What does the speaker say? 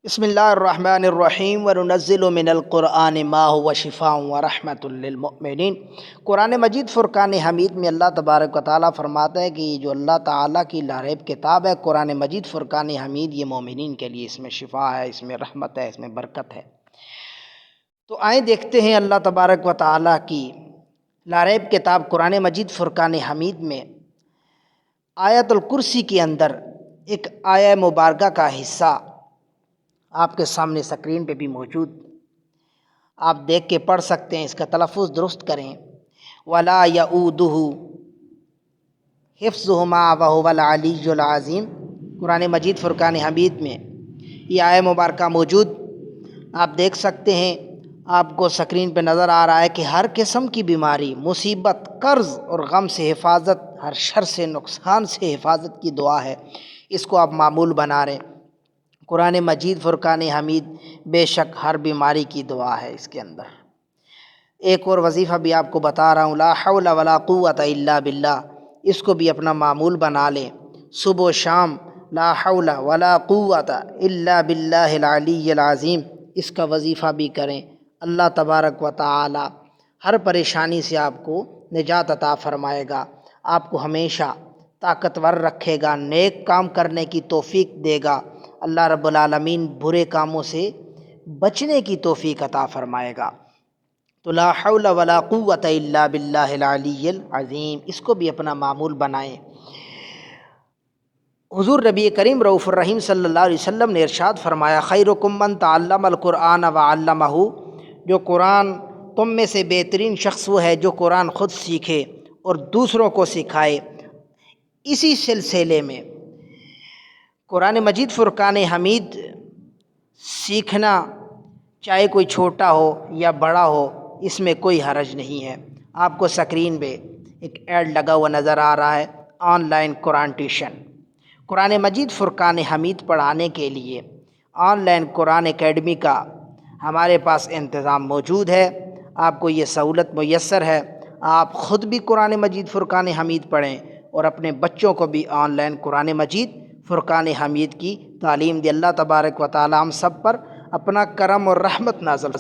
بسم اللہ الرحمن الرحیم وننزل من القرآن ما هو شفاء ورحمۃ للمؤمنین۔ قرآن مجید فرقان حمید میں اللہ تبارک و تعالیٰ فرماتا ہے کہ یہ جو اللہ تعالیٰ کی لاریب کتاب ہے قرآن مجید فرقان حمید، یہ مومنین کے لیے اس میں شفا ہے، اس میں رحمت ہے، اس میں برکت ہے۔ تو آئیں دیکھتے ہیں اللہ تبارک و تعالیٰ کی لاریب کتاب قرآن مجید فرقان حمید میں آیت الکرسی کے اندر ایک آیہ مبارکہ کا حصہ آپ کے سامنے سکرین پہ بھی موجود، آپ دیکھ کے پڑھ سکتے ہیں، اس کا تلفظ درست کریں۔ وَلَا يَؤُودُهُ حِفْظُهُمَا وَهُوَ الْعَلِيُّ الْعَظِيمُ۔ قرآن مجید فرقان حمید میں یہ آیہ مبارکہ موجود، آپ دیکھ سکتے ہیں، آپ کو سکرین پہ نظر آ رہا ہے کہ ہر قسم کی بیماری، مصیبت، قرض اور غم سے حفاظت، ہر شر سے، نقصان سے حفاظت کی دعا ہے، اس کو آپ معمول بنا رہے ہیں۔ قرآن مجید فرقان حمید بے شک ہر بیماری کی دعا ہے اس کے اندر۔ ایک اور وظیفہ بھی آپ کو بتا رہا ہوں، لا حول ولا قوت الا باللہ، اس کو بھی اپنا معمول بنا لیں، صبح و شام لا حول ولا قوت الا باللہ العلی العظیم، اس کا وظیفہ بھی کریں۔ اللہ تبارک و تعالی ہر پریشانی سے آپ کو نجات عطا فرمائے گا، آپ کو ہمیشہ طاقتور رکھے گا، نیک کام کرنے کی توفیق دے گا۔ اللہ رب العالمین برے کاموں سے بچنے کی توفیق عطا فرمائے گا۔ تو لا حول ولا قوت الا باللہ العلی العظیم، اس کو بھی اپنا معمول بنائیں۔ حضور نبی کریم رؤوف الرحیم صلی اللہ علیہ وسلم نے ارشاد فرمایا، خیرکم من تعلم القرآن وعلمہ، جو قرآن تم میں سے بہترین شخص وہ ہے جو قرآن خود سیکھے اور دوسروں کو سکھائے۔ اسی سلسلے میں قرآن مجید فرقان حمید سیکھنا، چاہے کوئی چھوٹا ہو یا بڑا ہو، اس میں کوئی حرج نہیں ہے۔ آپ کو سکرین پہ ایک ایڈ لگا ہوا نظر آ رہا ہے، آن لائن قرآن ٹیوشن۔ قرآن مجید فرقان حمید پڑھانے کے لیے آن لائن قرآن اکیڈمی کا ہمارے پاس انتظام موجود ہے، آپ کو یہ سہولت میسر ہے۔ آپ خود بھی قرآن مجید فرقان حمید پڑھیں اور اپنے بچوں کو بھی آن لائن قرآن مجید فرقان حمید کی تعلیم دی۔ اللہ تبارک و تعالی ہم سب پر اپنا کرم اور رحمت نازل